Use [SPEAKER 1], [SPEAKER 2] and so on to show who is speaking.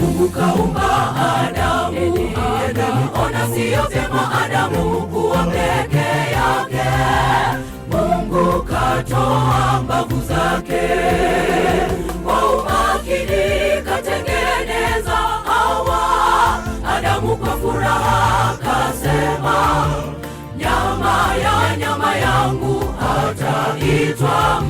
[SPEAKER 1] Mungu kaumba Adamu, ona siyo vyema Adamu kuwa peke yake. Mungu katoa mbavu zake, kwa umakini katengeneza Hawa. Adamu kwa furaha kasema, nyama ya nyama yangu hataitwa